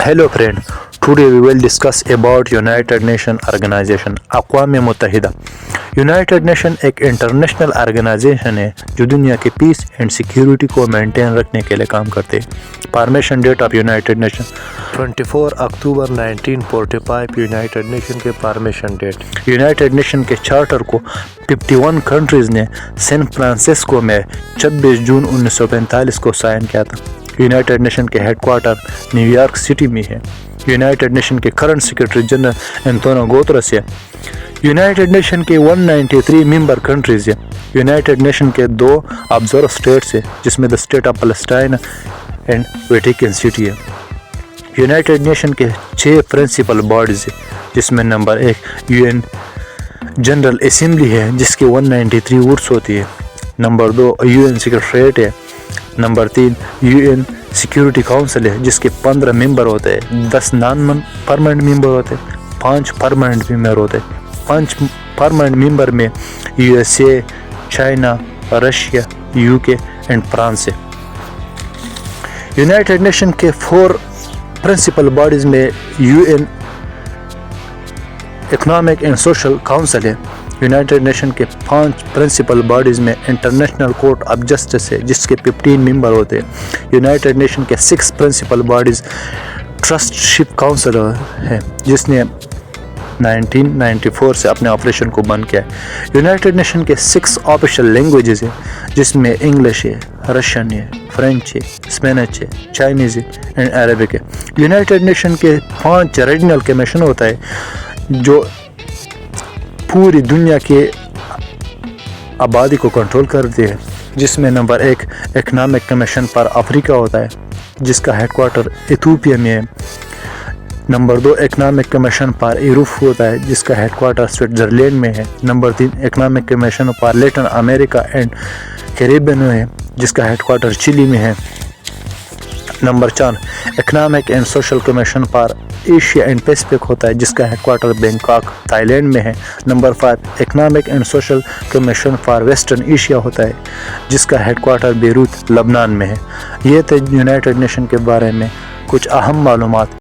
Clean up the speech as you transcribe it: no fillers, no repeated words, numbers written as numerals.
Hello friend, today we will discuss about United Nations Organization اقوام متحدہ. United Nation ایک international organization ہے جو دنیا کے پیس اینڈ سیکیورٹی کو مینٹین رکھنے کے لیے کام کرتے ہیں. Formation date of United Nation 24 اکتوبر 1945 یونائٹڈ نیشن کے فارمیشن ڈیٹ. یونائٹڈ نیشن کے چارٹر کو 51 کنٹریز نے سین فرانسسکو میں 26 جون 1945 کو سائن کیا تھا. یونائٹڈ نیشن کے headquarter New York City میں ہے. یونائٹڈ نیشن کے current secretary general Antonio Guterres ہے. یونائٹڈ نیشن کے 193 ممبر کنٹریز ہیں. یونائٹڈ نیشن کے 2 آبزرور اسٹیٹس ہیں جس میں the state of Palestine and Vatican City ہے. یونائٹڈ نیشن کے 6 پرنسپل باڈیز ہیں جس میں نمبر 1 UN جنرل اسمبلی ہے جس کی 193 ووٹس ہوتی ہے. نمبر 2 UN سیکریٹریٹ ہے. نمبر 3 UN سیکیورٹی کاؤنسل ہے جس کے 15 ممبر ہوتے ہیں. 10 نان پرماننٹ ممبر ہوتے ہیں. 5 پرماننٹ ممبر ہوتے ہیں. 5 پرماننٹ ممبر میں USA, China, Russia, UK and France ہے. یونائٹڈ نیشن کے 4 پرنسپل باڈیز میں UN economic and social council ہے. یونائٹڈ نیشن کے 5 پرنسپل باڈیز میں انٹرنیشنل کورٹ آف جسٹس ہے جس کے 15 ممبر ہوتے ہیں. یونائٹڈ نیشن کے 6 پرنسپل باڈیز ٹرسٹ شپ کاؤنسل ہے جس نے 1994 سے اپنے آپریشن کو بند کیا ہے. یونائٹڈ نیشن کے 6 آفیشیل لینگویجز ہیں جس میں انگلش ہے, رشین ہے, فرینچ ہے, اسپینش ہے, چائنیز ہے اینڈ عربک ہے. یونائٹڈ نیشن کے 5 ریجنل کمیشن ہوتا ہے جو پوری دنیا کے آبادی کو کنٹرول کرتے ہیں جس میں نمبر 1 اکنامک کمیشن پر افریقہ ہوتا ہے جس کا ہیڈ کوارٹر ایتھوپیا میں ہے. نمبر 2 اکنامک کمیشن پر یورپ ہوتا ہے جس کا ہیڈ کوارٹر سوئٹزرلینڈ میں ہے. نمبر 3 اکنامک کمیشن پر لیٹن امریکہ اینڈ کیریبین ہے جس کا ہیڈ کوارٹر چلی میں ہے. Number 4 economic and social commission پر ایشیا اینڈ پیسفک ہوتا ہے جس کا headquarter Bangkok Thai land میں ہے. Number 5 economic and social commission for western Asia ہوتا ہے جس کا ہیڈ کوارٹر بیروت لبنان میں ہے. یہ تھے یونائٹڈ نیشن کے بارے میں کچھ اہم معلومات.